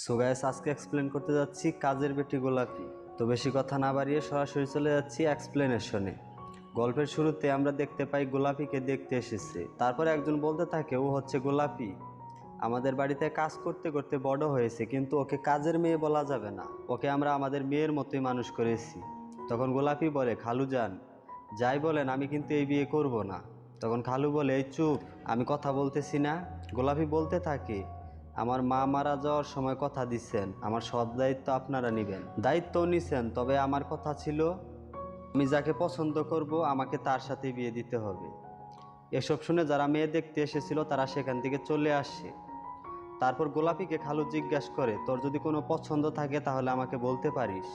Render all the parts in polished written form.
So guys, আজকে explain করতে যাচ্ছি কাজের বেটি গোলাপি। তো বেশি কথা না বাড়িয়ে সরাসরি চলে যাচ্ছি এক্সপ্লেনেশনে। গল্পের শুরুতে আমরা দেখতে পাই গোলাপিকে দেখতে এসেছে। তারপরে একজন বলতে থাকে ও হচ্ছে গোলাপি, আমাদের বাড়িতে কাজ করতে করতে বড় হয়েছে, কিন্তু ওকে কাজের মেয়ে বলা যাবে না, ওকে আমরা আমাদের মেয়ের মতোই মানুষ করেছি। তখন গোলাপি বলে, খালু যান যাই বলেন, আমি কিন্তু এই বিয়ে করব না। তখন খালু বলে, এই চুপ, আমি কথা বলতেছি না। গোলাপি বলতে থাকে, আমার মা মারা যাওয়ার সময় কথা দিচ্ছেন, আমার সব দায়িত্ব আপনারা নেবেন। দায়িত্বও নিছেন, তবে আমার কথা ছিল আমি যাকে পছন্দ করব আমাকে তার সাথেই বিয়ে দিতে হবে। এসব শুনে যারা মেয়ে দেখতে এসেছিল তারা সেখান থেকে চলে আসে। তারপর গোলাপিকে খালু জিজ্ঞাসা করে, তোর যদি কোনো পছন্দ থাকে তাহলে আমাকে বলতে পারিস।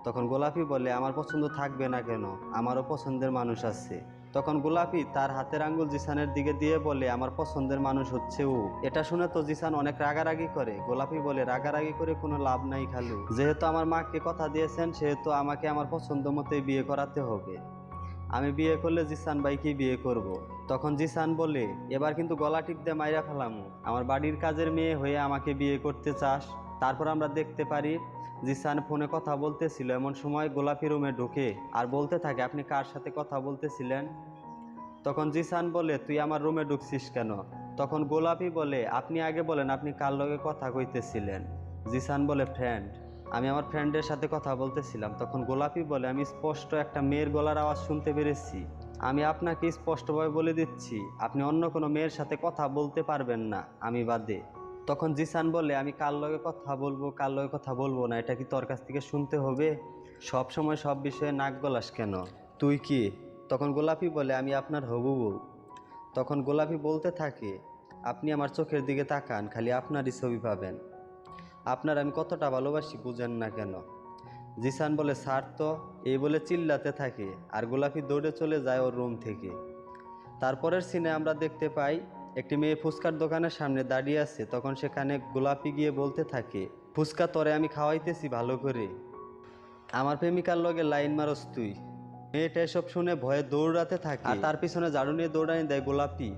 তখন গোলাপি বলে, আমার পছন্দ থাকবে না কেন, আমারও পছন্দের মানুষ আছে। তখন গোলাপি তার হাতের আঙ্গুল জিসানের দিকে দিয়ে বলে, আমার পছন্দের মানুষ হচ্ছে ও। এটা শুনে তো জিসান অনেক রাগারাগি করে। গোলাপি বলে, রাগারাগি করে কোনো লাভ নাই খালু, যেহেতু আমার মাকে কথা দিয়েছেন সেহেতু আমাকে আমার পছন্দ মতোই বিয়ে করাতে হবে। আমি বিয়ে করলে জিসান ভাইকে বিয়ে করব। তখন জিসান বলে, এবার কিন্তু গলা টিপ দিয়ে মাইরা ফেলামু, আমার বাড়ির কাজের মেয়ে হয়ে আমাকে বিয়ে করতে চাস? তারপর আমরা দেখতে পারি জিসান ফোনে কথা বলতেছিল, এমন সময় গোলাপি রুমে ঢুকে আর বলতে থাকে, আপনি কার সাথে কথা বলতেছিলেন? তখন জিসান বলে, তুই আমার রুমে ঢুকছিস কেন? তখন গোলাপি বলে, আপনি আগে বলেন আপনি কার লগে কথা কইতেছিলেন? জিসান বলে, ফ্রেন্ড, আমি আমার ফ্রেন্ডের সাথে কথা বলতেছিলাম। তখন গোলাপি বলে, আমি স্পষ্ট একটা মেয়ের গলার আওয়াজ শুনতে পেরেছি, আমি আপনাকে স্পষ্টভাবে বলে দিচ্ছি আপনি অন্য কোনো মেয়ের সাথে কথা বলতে পারবেন না আমি বাদে। তখন জিসান বলে, আমি কার লগে কথা বলবো কার লগে কথা বলবো না এটা কি তোর কাছ থেকে শুনতে হবে? সব সময় সব বিষয়ে নাক গলাস কেন? তুই কি? তখন গোলাপি বলে, আমি আপনার হবু বউ। তখন গোলাপি বলতে থাকে, আপনি আমার চোখের দিকে তাকান, খালি আপনারই ছবি পাবেন, আপনার আমি কতটা ভালোবাসি বুঝেন না কেন? জিসান বলে, স্যার তো, এই বলে চিল্লাতে থাকে আর গোলাপি দৌড়ে চলে যায় ওর রুম থেকে। তারপরের সিনে আমরা দেখতে পাই একটি মেয়ে ফুচকার দোকানের সামনে দাঁড়িয়ে আছে। তখন সেখানে গোলাপি গিয়ে বলতে থাকে, ফুচকা তরে আমি খাওয়াইতেছি ভালো করে, আমার প্রেমিকার লগে লাইন মারস তুই? মেয়েটা এসব শুনে ভয়ে দৌড়াতে থাকে আর তার পিছনে ঝাড়ু নিয়ে দৌড়ানি দেয় গোলাপি।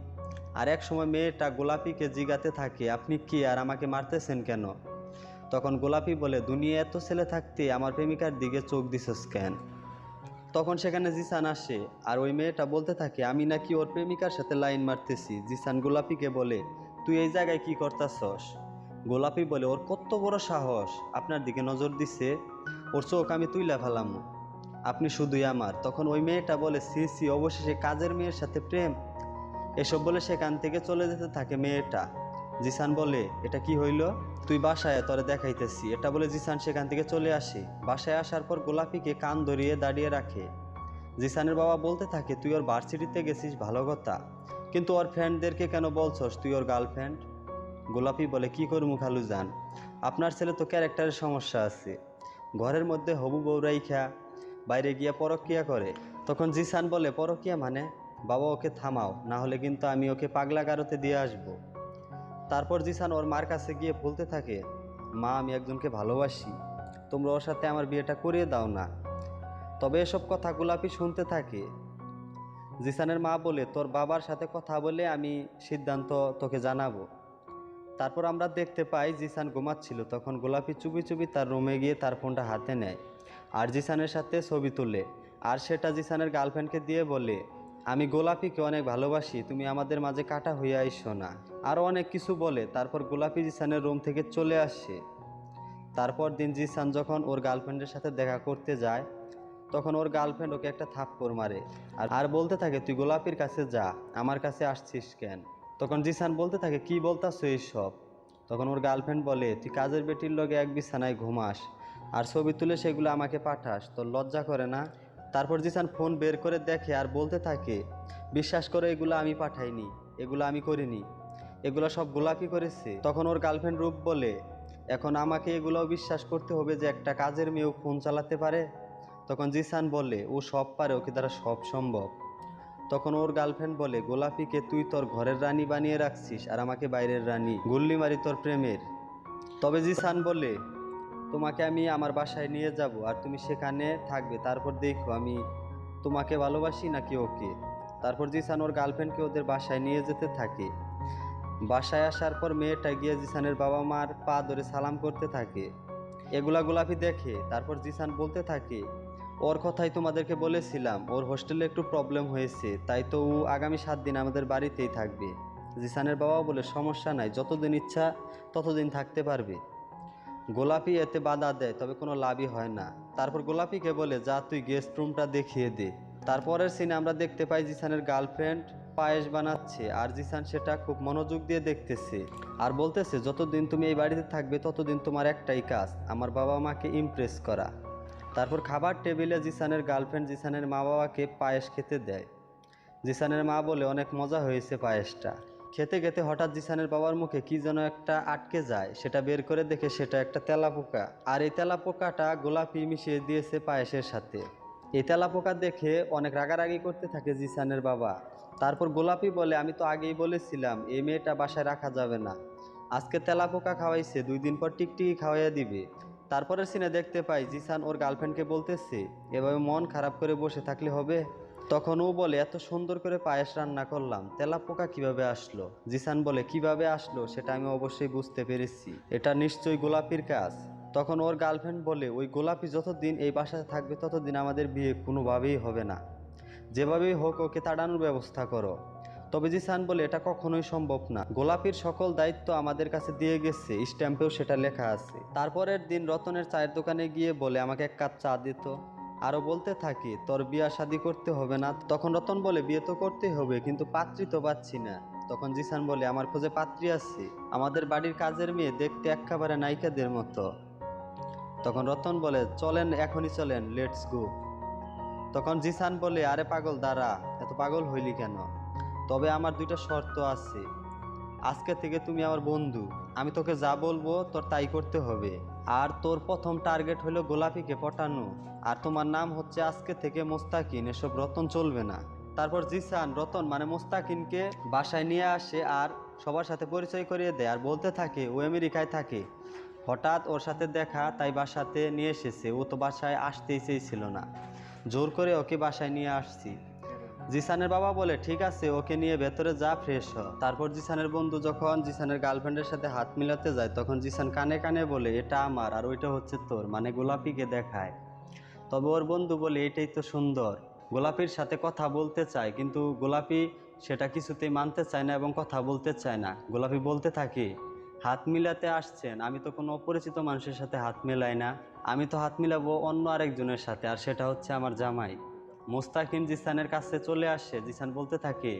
আর এক সময় মেয়েটা গোলাপিকে জিগাতে থাকে, আপনি কি আর আমাকে মারতেছেন কেন? তখন গোলাপি বলে, দুনিয়া এত ছেলে থাকতে আমার প্রেমিকার দিকে চোখ দিছস কেন? তখন সেখানে জিসান আসে আর ওই মেয়েটা বলতে থাকে, আমি নাকি ওর প্রেমিকার সাথে লাইন মারতেছি। জিসান গোলাপিকে বলে, তুই এই জায়গায় কি করতাছস? গোলাপি বলে, ওর কত বড় সাহস আপনার দিকে নজর দিছে, ওর চোখ আমি তুইলা ফেলামু, আপনি শুধুই আমার। তখন ওই মেয়েটা বলে, সি সি, অবশেষে কাজের মেয়ের সাথে প্রেম? এসব বলে সেখান থেকে চলে যেতে থাকে মেয়েটা। জিসান বলে, এটা কি হইল? তুই বাসায় তোরে দেখাইতেছি, এটা বলে জিসান সেখান থেকে চলে আসে। বাসায় আসার পর গোলাপিকে কান ধরিয়ে দাঁড়িয়ে রাখে। জিসানের বাবা বলতে থাকে, তুই ওর ভার্সিটিতে গেছিস ভালো কথা, কিন্তু ওর ফ্রেন্ডদেরকে কেন বলছস তুই ওর গার্লফ্রেন্ড? গোলাপি বলে, কি করমু খালু যান, আপনার ছেলে তো ক্যারেক্টারের সমস্যা আছে, ঘরের মধ্যে হবু বউ রাইখা বাইরে গিয়া পরকিয়া করে। তখন জিসান বলে, পরকিয়া মানে? বাবা ওকে থামাও, না হলে কিন্তু আমি ওকে পাগলা গারোতে দিয়ে আসব। তারপর জিসান ওর মার কাছে গিয়ে বলতে থাকে, মা আমি একজনকে ভালোবাসি, তোমরা ওর সাথে আমার বিয়েটা করিয়ে দাও না। তবে এসব কথা গোলাপি শুনতে থাকে। জিসানের মা বলে, তোর বাবার সাথে কথা বলে আমি সিদ্ধান্ত তোকে জানাবো। তারপর আমরা দেখতে পাই জিসান ঘুমাচ্ছিল। তখন গোলাপি চুপি চুপি তার রুমে গিয়ে তার ফোনটা হাতে নেয় আর জিসানের সাথে ছবি তুলে, আর সেটা জিসানের গার্লফ্রেন্ডকে দিয়ে বলে, আমি গোলাপিকে অনেক ভালোবাসি, তুমি আমাদের মাঝে কাটা হয়ে আইসো না। আরও অনেক কিছু বলে। তারপর গোলাপি জিসানের রুম থেকে চলে আসে। তারপর দিন জিসান যখন ওর গার্লফ্রেন্ডের সাথে দেখা করতে যায় তখন ওর গার্লফ্রেন্ড ওকে একটা থাপ্পড় মারে আর বলতে থাকে, তুই গোলাপির কাছে যা, আমার কাছে আসছিস কেন? তখন জিসান বলতে থাকে, কি বলতাছো এইসব? তখন ওর গার্লফ্রেন্ড বলে, তুই কাজের বেটির লগে এক বিছানায় ঘুমাস আর ছবি তুলে সেগুলো আমাকে পাঠাস, তোর লজ্জা করে না? তারপর জিসান ফোন বের করে দেখে আর বলতে থাকে, বিশ্বাস করে এগুলো আমি পাঠাইনি, এগুলো আমি করিনি, এগুলো সব গোলাপি করেছে। তখন ওর গার্লফ্রেন্ড রূপ বলে, এখন আমাকে এগুলোও বিশ্বাস করতে হবে যে একটা কাজের মেয়েও ফোন চালাতে পারে? তখন জিসান বলে, ও সব পারে, ওকে দ্বারা সব সম্ভব। তখন ওর গার্লফ্রেন্ড বলে, গোলাপিকে তুই তোর ঘরের রানী বানিয়ে রাখছিস আর আমাকে বাইরের রানী, গুল্লি মারি তোর প্রেমের। তবে জিসান বলে, তোমাকে আমি আমার বাসায় নিয়ে যাব আর তুমি সেখানে থাকবে, তারপর দেখো আমি তোমাকে ভালোবাসি নাকি ওকে। তারপর জিসান ওর গার্লফ্রেন্ডকে ওদের বাসায় নিয়ে যেতে থাকে। বাসায় আসার পর মেয়েটা গিয়ে জিসানের বাবা মার পা ধরে সালাম করতে থাকে। এগুলা গোলাপি দেখে তারপর জিসান বলতে থাকে, ওর কথাই তোমাদেরকে বলেছিলাম, ওর হোস্টেলে একটু প্রবলেম হয়েছে, তাই তো ও আগামী 7 দিন আমাদের বাড়িতেই থাকবে। জিসানের বাবা বলে, সমস্যা নাই, যতদিন ইচ্ছা ততদিন থাকতে পারবে। গোলাপি এতে বাধা দেয়, তবে কোনো লাভই হয় না। তারপর গোলাপিকে বলে, যা তুই গেস্ট রুমটা দেখিয়ে দে। তারপরের সিনে আমরা দেখতে পাই জিসানের গার্লফ্রেন্ড পায়েস বানাচ্ছে, আর জিসান সেটা খুব মনোযোগ দিয়ে দেখতেছে আর বলতেছে, যতদিন তুমি এই বাড়িতে থাকবে ততদিন তোমার একটাই কাজ, আমার বাবা মাকে ইমপ্রেস করা। তারপর খাবার টেবিলে জিসানের গার্লফ্রেন্ড জিসানের মা বাবাকে পায়েস খেতে দেয়। জিসানের মা বলে, অনেক মজা হয়েছে পায়েসটা। খেতে খেতে হঠাৎ জিসানের বাবার মুখে কি যেন একটা আটকে যায়, সেটা বের করে দেখে সেটা একটা তেলাপোকা, আর এই তেলাপোকাটা গোলাপি মিশিয়ে দিয়েছে পায়েসের সাথে। এই তেলাপোকা দেখে অনেক রাগারাগি করতে থাকে জিসানের বাবা। তারপর গোলাপি বলে, আমি তো আগেই বলেছিলাম এই মেয়েটা বাসায় রাখা যাবে না, আজকে তেলাপোকা খাওয়াইছে, 2 দিন পর টিকটিকি খাওয়াইয়া দিবে। তারপরের সিনে দেখতে পাই জিসান ওর গার্লফ্রেন্ডকে বলতেছে, এভাবে মন খারাপ করে বসে থাকলে হবে? তখন ও বলে, এত সুন্দর করে পায়েস রান্না করলাম, তেলাপোকা কিভাবে আসলো? জিসান বলে, কিভাবে আসলো সেটা আমি অবশ্যই বুঝতে পেরেছি, এটা নিশ্চয়ই গোলাপির কাজ। তখন ওর গার্লফ্রেন্ড বলে, ওই গোলাপি যতদিন এই বাসায় থাকবে ততদিন আমাদের বিয়ে কোনোভাবেই হবে না, যেভাবেই হোক ওকে তাড়ানোর ব্যবস্থা করো। তবে জিসান বলে, এটা কখনোই সম্ভব না, গোলাপির সকল দায়িত্ব আমাদের কাছে দিয়ে গেছে, স্ট্যাম্পেও সেটা লেখা আছে। তারপরের দিন রতনের চায়ের দোকানে গিয়ে বলে, আমাকে 1 কাপ চা দিত। আরও বলতে থাকে, তোর বিয়া শাদি করতে হবে না? তখন রতন বলে, বিয়ে তো করতেই হবে, কিন্তু পাত্রী তো পাচ্ছি না। তখন জিসান বলে, আমার খোঁজে পাত্রী আছে, আমাদের বাড়ির কাজের মেয়ে, দেখতে একেবারে নায়িকাদের মতো। তখন রতন বলে, চলেন এখনই চলেন, লেটস গো। তখন জিসান বলে, আরে পাগল দাঁড়া, এত পাগল হইলি কেন? তবে আমার 2টা শর্ত আছে। আজকে থেকে তুমি আমার বন্ধু, আমি তোকে যা বলবো তোর তাই করতে হবে। আর তোর প্রথম টার্গেট হলো গোলাপিকে পটানো, আর তোমার নাম হচ্ছে আজকে থেকে মোস্তাকিন, এসব রতন চলবে না। তারপর জিসান রতন মানে মোস্তাকিনকে বাসায় নিয়ে আসে আর সবার সাথে পরিচয় করিয়ে দেয়, আর বলতে থাকে ও আমেরিকায় থাকে, হঠাৎ ওর সাথে দেখা তাই বাসাতে নিয়ে এসেছে, ও তো বাসায় আসতেই চেয়েছিল না, জোর করে ওকে বাসায় নিয়ে আসছি। জিসানের বাবা বলে, ঠিক আছে, ওকে নিয়ে ভেতরে যা, ফ্রেশ হ। তারপর জিসানের বন্ধু যখন জিসানের গার্লফ্রেন্ডের সাথে হাত মিলাতে যায়, তখন জিসান কানে কানে বলে, এটা আমার আর ওইটা হচ্ছে তোর, মানে গোলাপিকে দেখায়। তবে ওর বন্ধু বলে, এটাই তো সুন্দর। গোলাপির সাথে কথা বলতে চায়, কিন্তু গোলাপি সেটা কিছুতেই মানতে চায় না এবং কথা বলতে চায় না। গোলাপি বলতে থাকে, হাত মিলাতে আসছেন, আমি তো কোনো অপরিচিত মানুষের সাথে হাত মেলাই না, আমি তো হাত মিলাবো অন্য আরেকজনের সাথে, আর সেটা হচ্ছে আমার জামাই। মোস্তাকিন জিসানের কাছে চলে আসে, জিসান বলতে থাকে,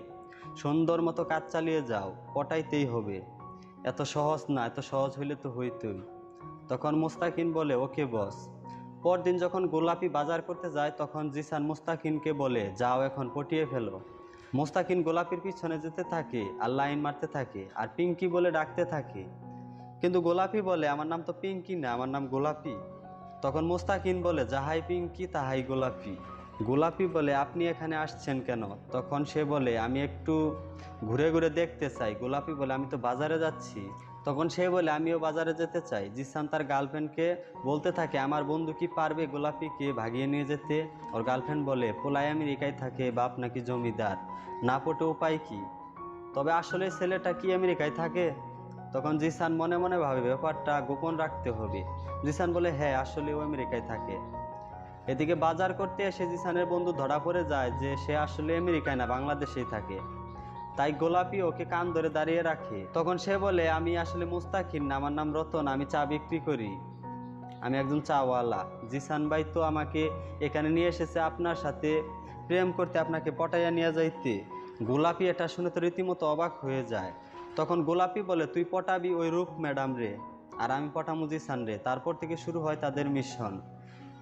সুন্দর মতো কাজ চালিয়ে যাও, পটাইতেই হবে, এত সহজ না, এত সহজ হইলে তো হইতই। তখন মোস্তাকিন বলে, ওকে বস। পরদিন যখন গোলাপি বাজার করতে যায়, তখন জিসান মোস্তাকিনকে বলে, যাও এখন পটিয়ে ফেলো। মোস্তাকিন গোলাপির পিছনে যেতে থাকে আর লাইন মারতে থাকে আর পিঙ্কি বলে ডাকতে থাকে, কিন্তু গোলাপি বলে, আমার নাম তো পিঙ্কি না, আমার নাম গোলাপি। তখন মোস্তাকিন বলে, যাহাই পিঙ্কি তাহাই গোলাপি। গোলাপি বলে, আপনি এখানে আসছেন কেন? তখন সে বলে, আমি একটু ঘুরে ঘুরে দেখতে চাই। গোলাপি বলে, আমি তো বাজারে যাচ্ছি। তখন সে বলে, আমিও বাজারে যেতে চাই। জিসান তার গার্লফ্রেন্ডকে বলতে থাকে, আমার বন্ধু কি পারবে গোলাপিকে ভাগিয়ে নিয়ে যেতে? ওর গার্লফ্রেন্ড বলে, পোলাই আমেরিকায় থাকে, বাপ নাকি জমিদার, না পটে উপায় কি? তবে আসলে ছেলেটা কি আমেরিকায় থাকে? তখন জিসান মনে মনে ভাবে, ব্যাপারটা গোপন রাখতে হবে। জিসান বলে, হ্যাঁ, আসলে ও আমেরিকায় থাকে। এদিকে বাজার করতে এসে জিসানের বন্ধু ধরা পড়ে যায় যে সে আসলে আমেরিকায় না, বাংলাদেশেই থাকে। তাই গোলাপি ওকে কান ধরে দাঁড়িয়ে রাখে। তখন সে বলে, আমি আসলে মুস্তাকিন না, আমার নাম রতন, আমি চা বিক্রি করি, আমি একজন চাওয়ালা। জিসান ভাই তো আমাকে এখানে নিয়ে এসেছে আপনার সাথে প্রেম করতে, আপনাকে পটাইয়া নিয়ে যাইতে। গোলাপি এটা শুনে তো রীতিমতো অবাক হয়ে যায়। তখন গোলাপি বলে, তুই পটাবি ওই রূপ ম্যাডাম রে, আর আমি পটামু জিসান রে। তারপর থেকে শুরু হয় তাদের মিশন।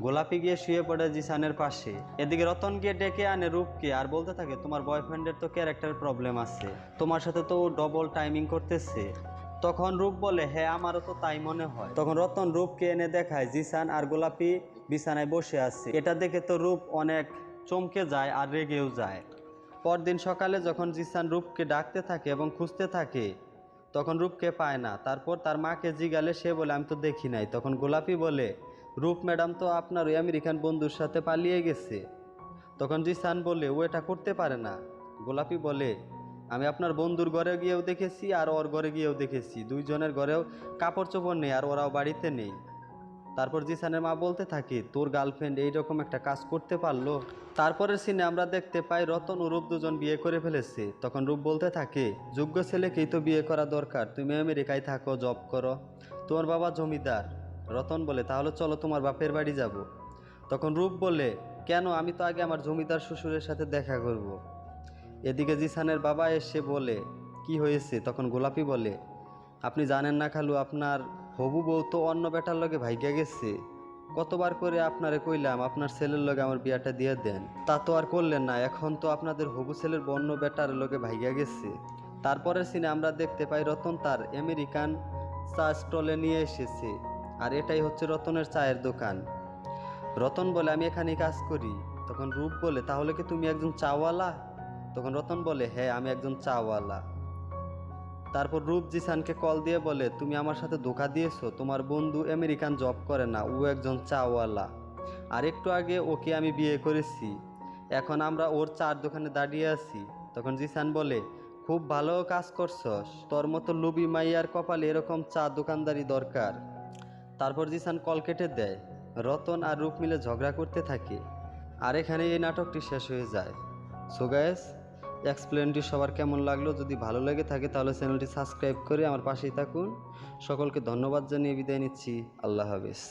গোলাপি গিয়ে শুয়ে পড়ে জিসানের পাশে। এদিকে রতন গিয়ে ডেকে আনে রূপকে আর বলতে থাকে, তোমার বয়ফ্রেন্ডের তো ক্যারেক্টার প্রবলেম আছে, তোমার সাথে তো ডবল টাইমিং করতেছে। তখন রূপ বলে, হ্যাঁ, আমারও তো তাই মনে হয়। তখন রতন রূপকে এনে দেখায় জিসান আর গোলাপি বিছানায় বসে আছে। এটা দেখে তো রূপ অনেক চমকে যায় আর রেগেও যায়। পরদিন সকালে যখন জিসান রূপকে ডাকতে থাকে এবং খুঁজতে থাকে, তখন রূপকে পায় না। তারপর তার মাকে জিগালে সে বলে, আমি তো দেখি নাই। তখন গোলাপি বলে, রূপ ম্যাডাম তো আপনার ওই আমেরিকান বন্ধুর সাথে পালিয়ে গেছে। তখন জিসান বলে, ও এটা করতে পারে না। গোলাপি বলে, আমি আপনার বন্ধুর ঘরে গিয়েও দেখেছি আর ওর ঘরে গিয়েও দেখেছি, দুইজনের ঘরেও কাপড় চোপড় নেই আর ওরাও বাড়িতে নেই। তারপর জিসানের মা বলতে থাকে, তোর গার্লফ্রেন্ড এইরকম একটা কাজ করতে পারলো? তারপরের সিনে আমরা দেখতে পাই রতন ও রূপ দুজন বিয়ে করে ফেলেছে। তখন রূপ বলতে থাকে, যোগ্য ছেলেকেই তো বিয়ে করা দরকার, তুমি আমেরিকায় থাকো, জব করো, তোমার বাবা জমিদার। রতন বলে, তাহলে চলো তোমার বাপের বাড়ি যাব। তখন রূপ বলে, কেন, আমি তো আগে আমার জমিদার শ্বশুরের সাথে দেখা করব। এদিকে জিসানের বাবা এসে বলে, কি হয়েছে? তখন গোলাপি বলে, আপনি জানেন না খালু, আপনার হবু বউ তো অন্য বেটার লগে ভাইগা গেছে। কতবার করে আপনারে কইলাম আপনার ছেলের লগে আমার বিয়াটা দিয়ে দেন, তা তো আর করলেন না। এখন তো আপনাদের হবু ছেলের বন্য বেটার লগে ভাইগা গেছে। তারপরের সিনে আমরা দেখতে পাই রতন তার আমেরিকান চা স্টলে নিয়ে এসেছে, আর এটাই হচ্ছে রতনের চায়ের দোকান। রতন বলে, আমি এখানেই কাজ করি। তখন রূপ বলে, তাহলে কি তুমি একজন চাওয়ালা? তখন রতন বলে, হ্যাঁ, আমি একজন চাওয়ালা। তারপর রূপ জিসানকে কল দিয়ে বলে, তুমি আমার সাথে ধোঁকা দিয়েছো, তোমার বন্ধু আমেরিকান জব করে না, ও একজন চাওয়ালা। আর একটু আগে ওকে আমি বিয়ে করেছি, এখন আমরা ওর চার দোকানে দাঁড়িয়ে আছি। তখন জিসান বলে, খুব ভালো কাজ করছস, তোর মতো লুবি মাইয়ার কপালে এরকম চা দোকানদারি দরকার। তারপর জিসান কল কেটে দেয়। রতন আর রূপ মিলে ঝগড়া করতে থাকে, আর এখানে এই নাটকটি শেষ হয়ে যায়। সো গাইস, এক্সপ্লেনটি সবার কেমন লাগলো? যদি ভালো লেগে থাকে তাহলে চ্যানেলটি সাবস্ক্রাইব করে আমার পাশেই থাকুন। সকলকে ধন্যবাদ জানিয়ে বিদায় নিচ্ছি। আল্লাহ হাফেজ।